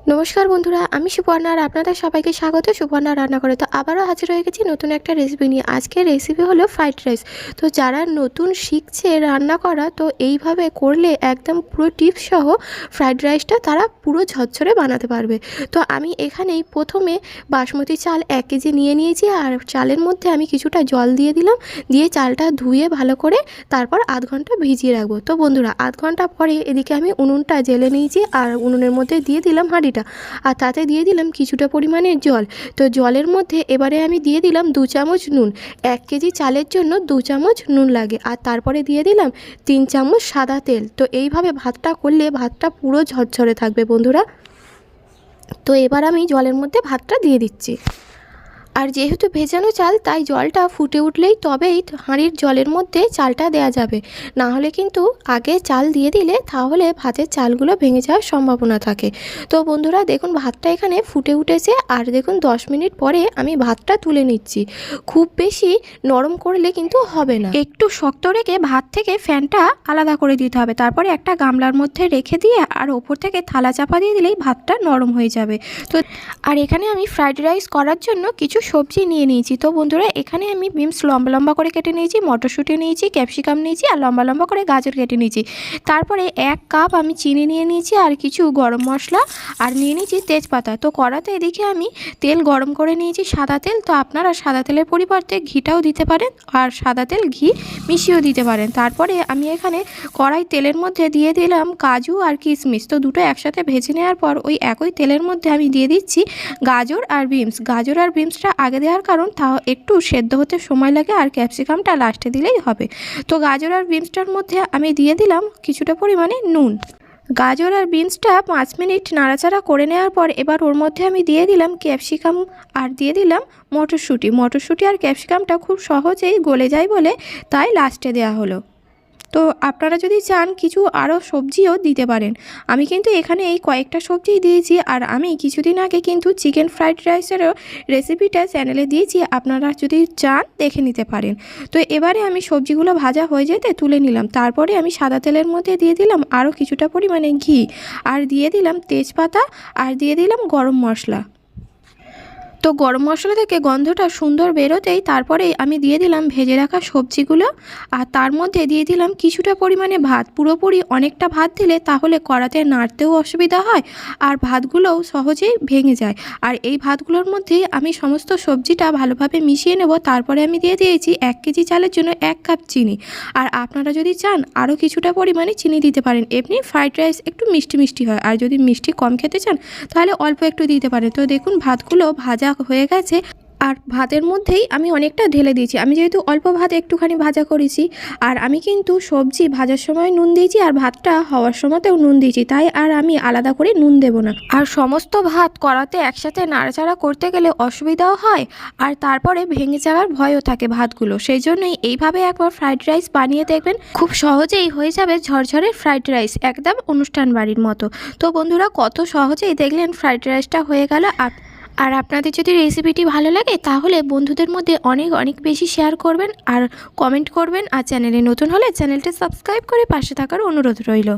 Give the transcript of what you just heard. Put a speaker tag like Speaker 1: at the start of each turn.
Speaker 1: নমস্কার বন্ধুরা, আমি সুপর্ণা আর আপনাদের সবাইকে স্বাগত সুপর্ণা রান্না করে। তো আবারও হাজির হয়ে গেছি নতুন একটা রেসিপি নিয়ে। আজকের রেসিপি হলো ফ্রাইড রাইস। তো যারা নতুন শিখছে রান্না করা, তো এইভাবে করলে একদম পুরো টিপস সহ ফ্রাইড রাইসটা তারা পুরো ঝরঝরে বানাতে পারবে। তো আমি এখানেই প্রথমে বাসমতি চাল 1 কেজি নিয়ে নিয়েছি, আর চালের মধ্যে আমি কিছুটা জল দিয়ে দিলাম, দিয়ে চালটা ধুয়ে ভালো করে তারপর আধ ঘন্টা ভিজিয়ে রাখবো। তো বন্ধুরা, আধ ঘন্টা পরে এদিকে আমি উনুনটা জ্বেলে নিয়েছি, আর উনুনের মধ্যে দিয়ে দিলাম হাঁড়িটা, আর তাতে দিয়ে দিলাম কিছুটা পরিমাণে জল। তো জলের মধ্যে এবারে আমি দিয়ে দিলাম 2 চামচ নুন। 1 কেজি চালের জন্য 2 চামচ নুন লাগে। আর তারপরে দিয়ে দিলাম 3 চামচ সাদা তেল। তো এইভাবে ভাতটা করলে ভাতটা পুরো ঝরঝরে থাকবে বন্ধুরা। তো এবার আমি জলের মধ্যে ভাতটা দিয়ে দিচ্ছি। আর যেহেতু ভেজানো চাল, তাই জলটা ফুটে উঠলেই তবেই হাঁড়ির জলের মধ্যে চালটা দেওয়া যাবে, না হলে কিন্তু আগে চাল দিয়ে দিলে তাহলে ভাতের চালগুলো ভেঙে যাওয়ার সম্ভাবনা থাকে। তো বন্ধুরা দেখুন, ভাতটা এখানে ফুটে উঠেছে, আর দেখুন 10 মিনিট পরে আমি ভাতটা তুলে নিচ্ছি। খুব বেশি নরম করলে কিন্তু হবে না, একটু শক্ত রেখে ভাত থেকে ফ্যানটা আলাদা করে দিতে হবে। তারপরে একটা গামলার মধ্যে রেখে দিয়ে আর ওপর থেকে থালা চাপা দিয়ে দিলেই ভাতটা নরম হয়ে যাবে। তো আর এখানে আমি ফ্রাইড রাইস করার জন্য কিছু সবজি নিয়ে নিয়েছি। তো বন্ধুরা, এখানে আমি বিনস লম্বা লম্বা করে কেটে নিয়েছি, মটরশুঁটি নিয়েছি, ক্যাপসিকাম নিয়েছি, আর লম্বা লম্বা করে গাজর কেটে নিয়েছি। তারপরে 1 কাপ আমি চিনি নিয়ে নিয়েছি, আর কিছু গরম মশলা, আর নিয়ে নিয়েছি তেজপাতা। তো কড়াতে এদিকে আমি তেল গরম করে নিয়েছি, সাদা তেল। তো আপনারা সাদা তেলের পরিবর্তে ঘিটাও দিতে পারেন, আর সাদা তেল ঘি মিশিয়েও দিতে পারেন। তারপরে আমি এখানে কড়াই তেলের মধ্যে দিয়ে দিলাম কাজু আর কিশমিশ। তো দুটো একসাথে ভেজে নেওয়ার পর ওই একই তেলের মধ্যে আমি দিয়ে দিচ্ছি গাজর আর বিনস। গাজর আর বিনসটা আগে দেওয়ার কারণ তা একটু সেদ্ধ হতে সময় লাগে, আর ক্যাপসিকামটা লাস্টে দিলেই হবে। তো গাজর আর বিনসটার মধ্যে আমি দিয়ে দিলাম কিছুটা পরিমাণে নুন। গাজর আর বিনসটা 5 মিনিট নাড়াচাড়া করে নেওয়ার পর এবার ওর মধ্যে আমি দিয়ে দিলাম ক্যাপসিকাম, আর দিয়ে দিলাম মটরশুঁটি আর ক্যাপসিকামটা খুব সহজেই গলে যায় বলে তাই লাস্টে দেওয়া হলো। তো আপনারা যদি চান কিছু আরও সবজিও দিতে পারেন। আমি কিন্তু এখানে এই কয়েকটা সবজিই দিয়েছি। আর আমি কিছুদিন আগে কিন্তু চিকেন ফ্রাইড রাইসেরও রেসিপিটা চ্যানেলে দিয়েছি, আপনারা যদি চান দেখে নিতে পারেন। তো এবারে আমি সবজিগুলো ভাজা হয়ে যেতে তুলে নিলাম। তারপরে আমি সাদা তেলের মধ্যে দিয়ে দিলাম আরও কিছুটা পরিমাণে ঘি, আর দিয়ে দিলাম তেজপাতা, আর দিয়ে দিলাম গরম মশলা। তো গরম মশলা থেকে গন্ধটা সুন্দর বেরোতেই তারপরেই আমি দিয়ে দিলাম ভেজে রাখা সবজিগুলো, আর তার মধ্যে দিয়ে দিলাম কিছুটা পরিমাণে ভাত। পুরোপুরি অনেকটা ভাত দিলে তাহলে কড়াতে নাড়তেও অসুবিধা হয়, আর ভাতগুলোও সহজেই ভেঙে যায়। আর এই ভাতগুলোর মধ্যেই আমি সমস্ত সবজিটা ভালোভাবে মিশিয়ে নেব। তারপরে আমি দিয়ে দিয়েছি 1 কেজি চালের জন্য 1 কাপ চিনি। আর আপনারা যদি চান আরও কিছুটা পরিমাণে চিনি দিতে পারেন, এমনি ফ্রাইড রাইস একটু মিষ্টি মিষ্টি হয়। আর যদি মিষ্টি কম খেতে চান তাহলে অল্প একটু দিতে পারেন। তো দেখুন ভাতগুলো ভাজা হয়ে গেছে, আর ভাতের মধ্যেই আমি অনেকটা ঢেলে দিয়েছি। আমি যেহেতু অল্প ভাত একটুখানি ভাজা করেছি, আর আমি কিন্তু সবজি ভাজার সময় নুন দিয়েছি, আর ভাতটা হওয়ার সময়তেও নুন দিয়েছি, তাই আর আমি আলাদা করে নুন দেব না। আর সমস্ত ভাত কড়াতে একসাথে নাড়াচাড়া করতে গেলে অসুবিধাও হয়, আর তারপরে ভেঙে যাওয়ার ভয়ও থাকে ভাতগুলো। সেই জন্যই এইভাবে একবার ফ্রাইড রাইস বানিয়ে দেখবেন, খুব সহজেই হয়ে যাবে ঝরঝরে ফ্রাইড রাইস, একদম অনুষ্ঠান বাড়ির মতো। তো বন্ধুরা, কত সহজেই দেখলেন ফ্রাইড রাইসটা হয়ে গেল। আর আপনাদের যদি রেসিপিটি ভালো লাগে তাহলে বন্ধুদের মধ্যে অনেক অনেক বেশি শেয়ার করবেন, আর কমেন্ট করবেন। আর চ্যানেলে নতুন হলে চ্যানেলটি সাবস্ক্রাইব করে পাশে থাকার অনুরোধ রইল।